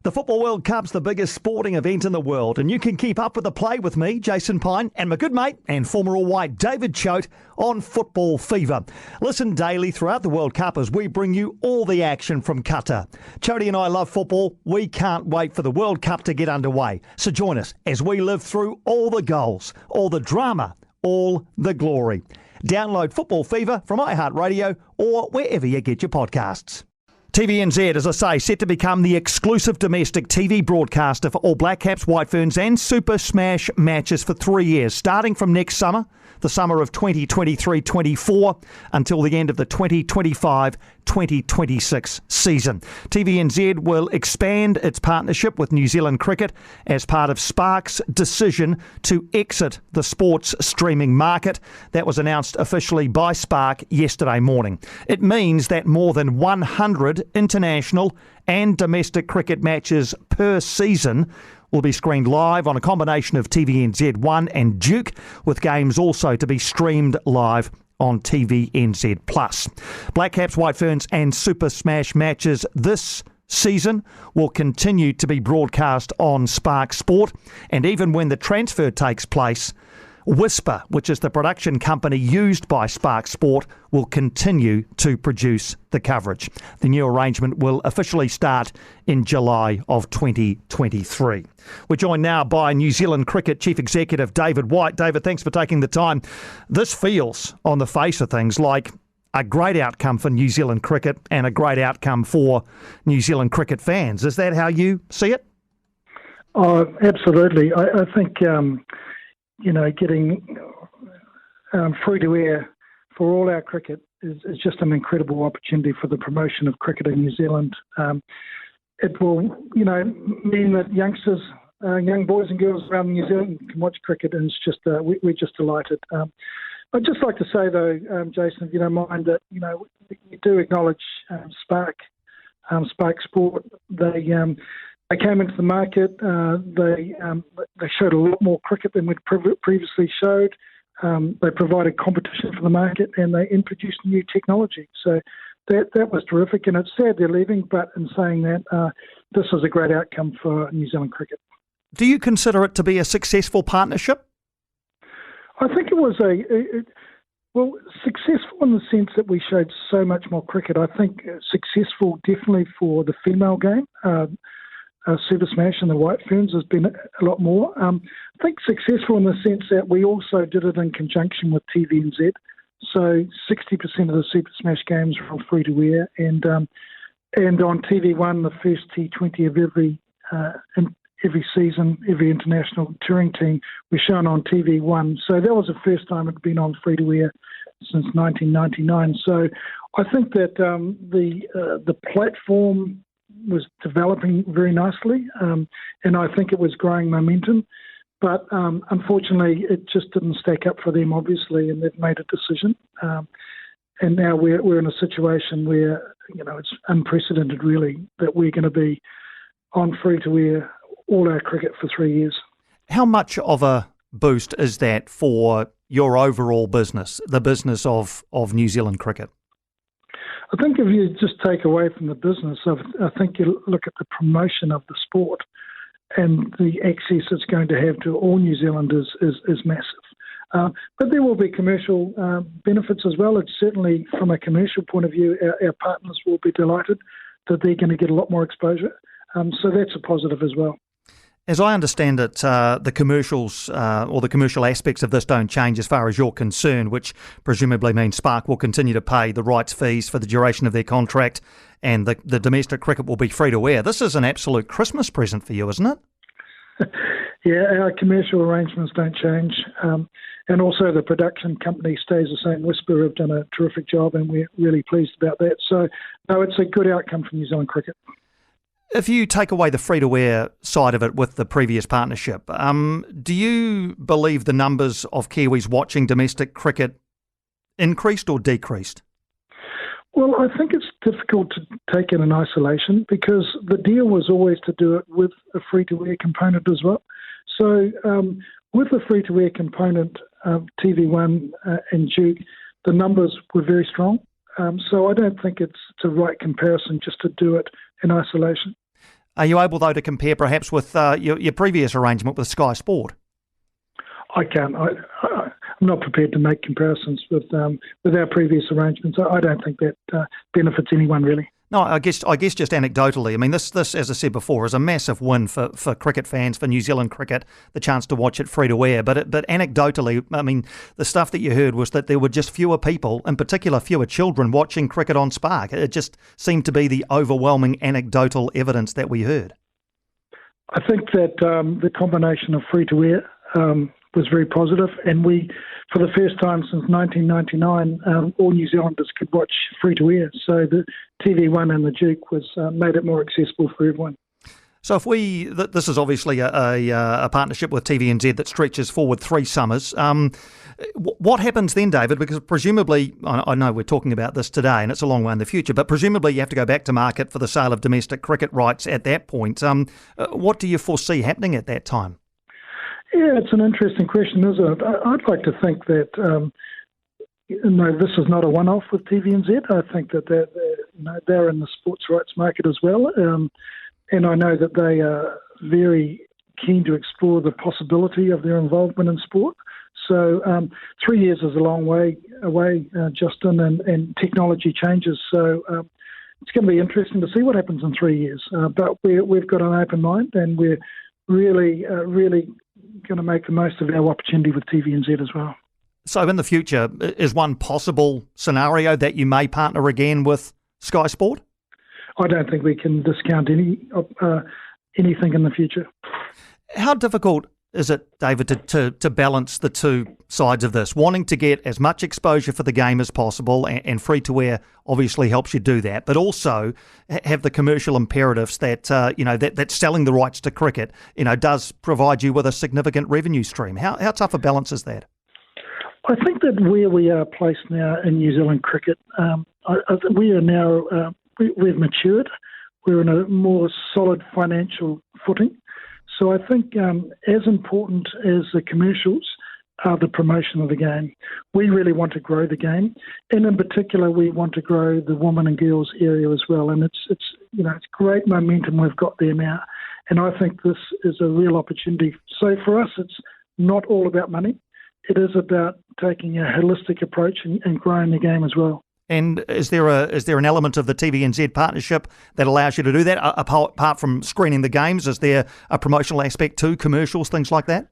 The Football World Cup's the biggest sporting event in the world, and you can keep up with the play with me, Jason Piney, and my good mate and former All White David White on Football Fever. Listen daily throughout the World Cup as we bring you all the action from Qatar. Chody and I love football. We can't wait for the World Cup to get underway. So join us as we live through all the goals, all the drama, all the glory. Download Football Fever from iHeartRadio or wherever you get your podcasts. TVNZ, as I say, set to become the exclusive domestic TV broadcaster for all Black Caps, White Ferns and Super Smash matches for 3 years, starting from next summer, the summer of 2023-24, until the end of the 2025-2026 season. TVNZ will expand its partnership with New Zealand Cricket as part of Spark's decision to exit the sports streaming market. That was announced officially by Spark yesterday morning. It means that more than 100 international and domestic cricket matches per season will be screened live on a combination of TVNZ1 and Duke, with games also to be streamed live on TVNZ+. Black Caps, White Ferns and Super Smash matches this season will continue to be broadcast on Spark Sport, and even when the transfer takes place, Whisper, which is the production company used by Spark Sport, will continue to produce the coverage. The new arrangement will officially start in July of 2023. We're joined now by New Zealand Cricket Chief Executive David White. David, thanks for taking the time. This feels, on the face of things, like a great outcome for New Zealand cricket and a great outcome for New Zealand cricket fans. Is that how you see it? Oh, absolutely. I think getting free-to-air for all our cricket is just an incredible opportunity for the promotion of cricket in New Zealand. It will, mean that youngsters, young boys and girls around New Zealand can watch cricket, and it's just we're just delighted. I'd just like to say, though, Jason, if you don't mind, that we do acknowledge Spark Sport. They came into the market. They showed a lot more cricket than we'd previously showed. They provided competition for the market, and they introduced new technology. So that was terrific, and it's sad they're leaving. But in saying that, this was a great outcome for New Zealand cricket. Do you consider it to be a successful partnership? I think it was successful in the sense that we showed so much more cricket. I think successful definitely for the female game. Super Smash and the White Ferns has been a lot more. I think successful in the sense that we also did it in conjunction with TVNZ. So 60% of the Super Smash games are on free-to-air, and on TV1, the first T20 of every season, every international touring team was shown on TV1. So that was the first time it had been on free-to-air since 1999. So I think that the platform was developing very nicely, and I think it was growing momentum. But unfortunately, it just didn't stack up for them, obviously, and they've made a decision. And now we're in a situation where it's unprecedented, really, that we're going to be on free-to-air all our cricket for 3 years. How much of a boost is that for your overall business, the business of New Zealand cricket? I think if you just take away from the business, I think you look at the promotion of the sport and the access it's going to have to all New Zealanders is massive. But there will be commercial benefits as well. It's certainly, from a commercial point of view, our partners will be delighted that they're going to get a lot more exposure. So that's a positive as well. As I understand it, the commercials or the commercial aspects of this don't change as far as you're concerned, which presumably means Spark will continue to pay the rights fees for the duration of their contract, and the domestic cricket will be free to air. This is an absolute Christmas present for you, isn't it? Yeah, our commercial arrangements don't change. And also the production company stays the same. Whisper have done a terrific job, and we're really pleased about that. So, no, it's a good outcome for New Zealand cricket. If you take away the free-to-air side of it with the previous partnership, do you believe the numbers of Kiwis watching domestic cricket increased or decreased? Well, I think it's difficult to take it in isolation because the deal was always to do it with a free-to-air component as well. So with the free-to-air component of TV1 and Duke, the numbers were very strong. So I don't think it's the right comparison just to do it in isolation. Are you able, though, to compare perhaps with your previous arrangement with Sky Sport? I can't. I'm not prepared to make comparisons with our previous arrangements. I don't think that benefits anyone, really. No, I guess just anecdotally, I mean, this as I said before, is a massive win for cricket fans, for New Zealand cricket, the chance to watch it free to air. But anecdotally, I mean, the stuff that you heard was that there were just fewer people, in particular fewer children, watching cricket on Spark. It just seemed to be the overwhelming anecdotal evidence that we heard. I think that the combination of free to air was very positive, and we, for the first time since 1999, all New Zealanders could watch free to air. So the TV1 and the Duke was made it more accessible for everyone. So if this is obviously a partnership with TVNZ that stretches forward 3 summers. What happens then, David? Because presumably, I know we're talking about this today and it's a long way in the future, but presumably you have to go back to market for the sale of domestic cricket rights at that point. What do you foresee happening at that time? Yeah, it's an interesting question, isn't it? I'd like to think that no, this is not a one-off with TVNZ. I think that they're in the sports rights market as well, and I know that they are very keen to explore the possibility of their involvement in sport. So 3 years is a long way away, Justin, and technology changes. So it's going to be interesting to see what happens in 3 years. But we've got an open mind, and we're really going to make the most of our opportunity with TVNZ as well. So in the future, is one possible scenario that you may partner again with Sky Sport? I don't think we can discount anything in the future. How difficult is it, David, to balance the two sides of this? Wanting to get as much exposure for the game as possible, and free-to-air obviously helps you do that, but also have the commercial imperatives that that selling the rights to cricket does provide you with a significant revenue stream. How tough a balance is that? I think that where we are placed now in New Zealand cricket, we are now we've matured. We're in a more solid financial footing. So I think as important as the commercials are the promotion of the game. We really want to grow the game, and in particular, we want to grow the women and girls area as well. And it's great momentum we've got there now, and I think this is a real opportunity. So for us, it's not all about money. It is about taking a holistic approach and growing the game as well. And is there an element of the TVNZ partnership that allows you to do that, apart from screening the games? Is there a promotional aspect too, commercials, things like that?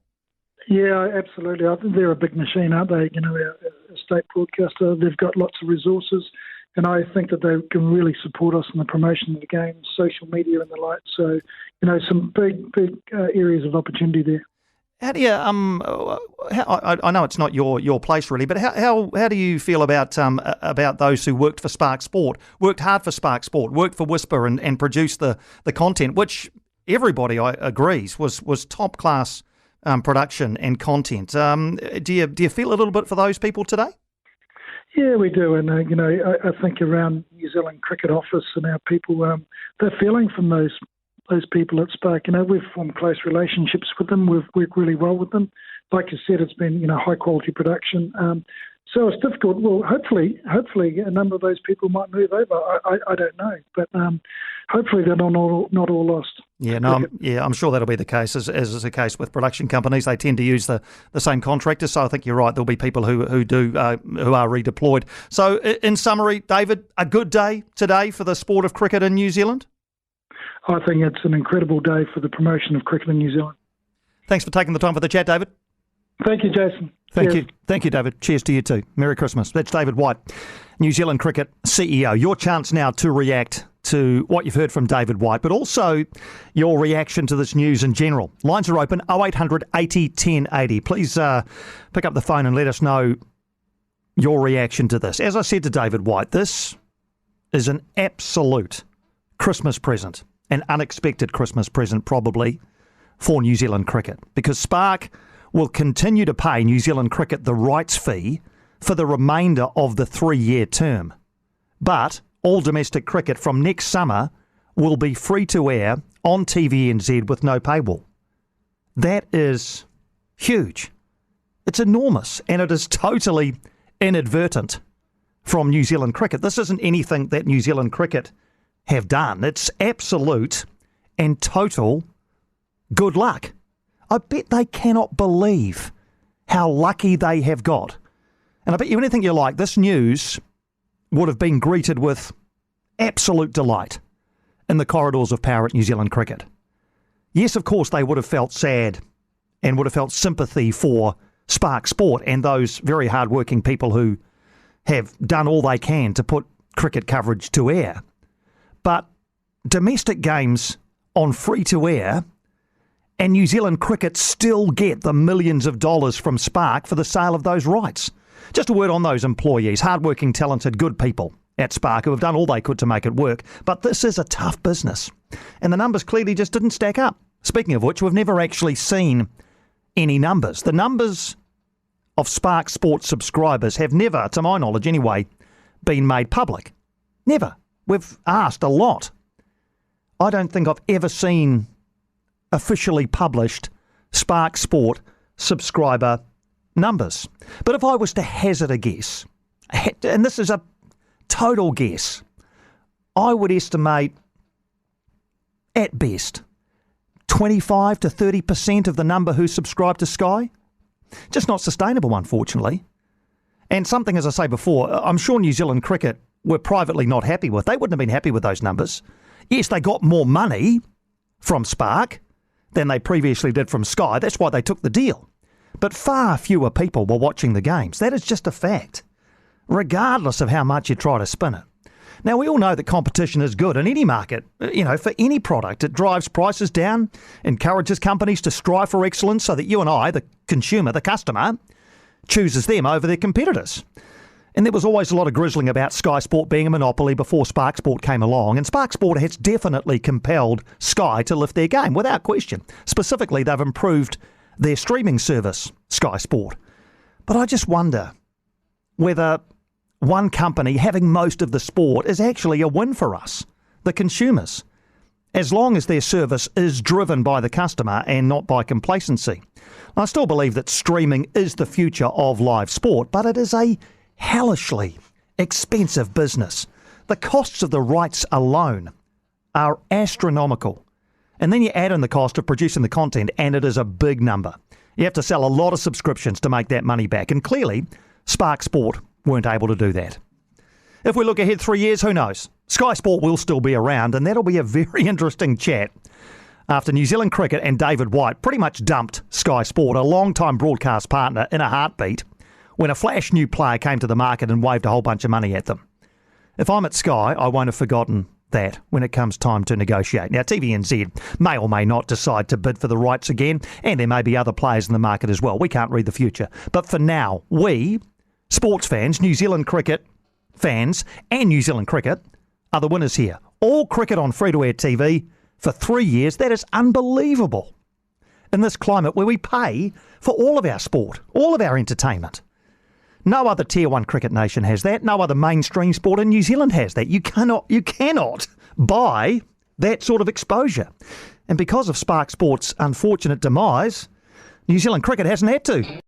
Yeah, absolutely. I think they're a big machine, aren't they? Our state broadcaster, they've got lots of resources, and I think that they can really support us in the promotion of the game, social media and the like. So, some big areas of opportunity there. How do you? I know it's not your place really, but how do you feel about those who worked for Spark Sport, worked hard for Spark Sport, worked for Whisper and produced the content, which everybody agrees was top class production and content. Do you feel a little bit for those people today? Yeah, we do, and I think around New Zealand Cricket Office and our people, they're feeling from those people at Spark. We've formed close relationships with them. We've worked really well with them. Like you said, it's been high quality production. So it's difficult. Well, hopefully a number of those people might move over. I don't know, but hopefully they're not all lost. Yeah, no, I'm sure that'll be the case. As is the case with production companies, they tend to use the same contractors. So I think you're right. There'll be people who are redeployed. So in summary, David, a good day today for the sport of cricket in New Zealand. I think it's an incredible day for the promotion of cricket in New Zealand. Thanks for taking the time for the chat, David. Thank you, Jason. Thank you, David. Cheers to you too. Merry Christmas. That's David White, New Zealand Cricket CEO. Your chance now to react to what you've heard from David White, but also your reaction to this news in general. Lines are open, 0800 80 10 80. Please pick up the phone and let us know your reaction to this. As I said to David White, this is an absolute Christmas present. An unexpected Christmas present probably for New Zealand cricket, because Spark will continue to pay New Zealand cricket the rights fee for the remainder of the 3-year term. But all domestic cricket from next summer will be free to air on TVNZ with no paywall. That is huge. It's enormous, and it is totally inadvertent from New Zealand cricket. This isn't anything that New Zealand cricket have done. It's absolute and total good luck. I bet they cannot believe how lucky they have got. And I bet you anything you like, this news would have been greeted with absolute delight in the corridors of power at New Zealand Cricket. Yes, of course, they would have felt sad and would have felt sympathy for Spark Sport and those very hard-working people who have done all they can to put cricket coverage to air. But domestic games on free-to-air, and New Zealand Cricket still get the millions of dollars from Spark for the sale of those rights. Just a word on those employees, hard-working, talented, good people at Spark who have done all they could to make it work. But this is a tough business. And the numbers clearly just didn't stack up. Speaking of which, we've never actually seen any numbers. The numbers of Spark Sports subscribers have never, to my knowledge anyway, been made public. Never. We've asked a lot. I don't think I've ever seen officially published Spark Sport subscriber numbers. But if I was to hazard a guess, and this is a total guess, I would estimate at best 25 to 30% of the number who subscribe to Sky. Just not sustainable, unfortunately. And something, as I say before, I'm sure New Zealand Cricket were privately not happy with. They wouldn't have been happy with those numbers. Yes, they got more money from Spark than they previously did from Sky. That's why they took the deal. But far fewer people were watching the games. That is just a fact, regardless of how much you try to spin it. Now, we all know that competition is good in any market, for any product. It drives prices down, encourages companies to strive for excellence so that you and I, the consumer, the customer, chooses them over their competitors. And there was always a lot of grizzling about Sky Sport being a monopoly before Spark Sport came along. And Spark Sport has definitely compelled Sky to lift their game, without question. Specifically, they've improved their streaming service, Sky Sport. But I just wonder whether one company having most of the sport is actually a win for us, the consumers, as long as their service is driven by the customer and not by complacency. I still believe that streaming is the future of live sport, but it is a hellishly expensive business. The costs of the rights alone are astronomical. And then you add in the cost of producing the content, and it is a big number. You have to sell a lot of subscriptions to make that money back. And clearly, Spark Sport weren't able to do that. If we look ahead 3 years, who knows? Sky Sport will still be around, and that'll be a very interesting chat after New Zealand Cricket and David White pretty much dumped Sky Sport, a long-time broadcast partner, in a heartbeat when a flash new player came to the market and waved a whole bunch of money at them. If I'm at Sky, I won't have forgotten that when it comes time to negotiate. Now, TVNZ may or may not decide to bid for the rights again, and there may be other players in the market as well. We can't read the future. But for now, we, sports fans, New Zealand Cricket fans, and New Zealand Cricket are the winners here. All cricket on free-to-air TV for 3 years. That is unbelievable in this climate where we pay for all of our sport, all of our entertainment. No other Tier 1 cricket nation has that. No other mainstream sport in New Zealand has that. You cannot buy that sort of exposure. And because of Spark Sport's unfortunate demise, New Zealand Cricket hasn't had to.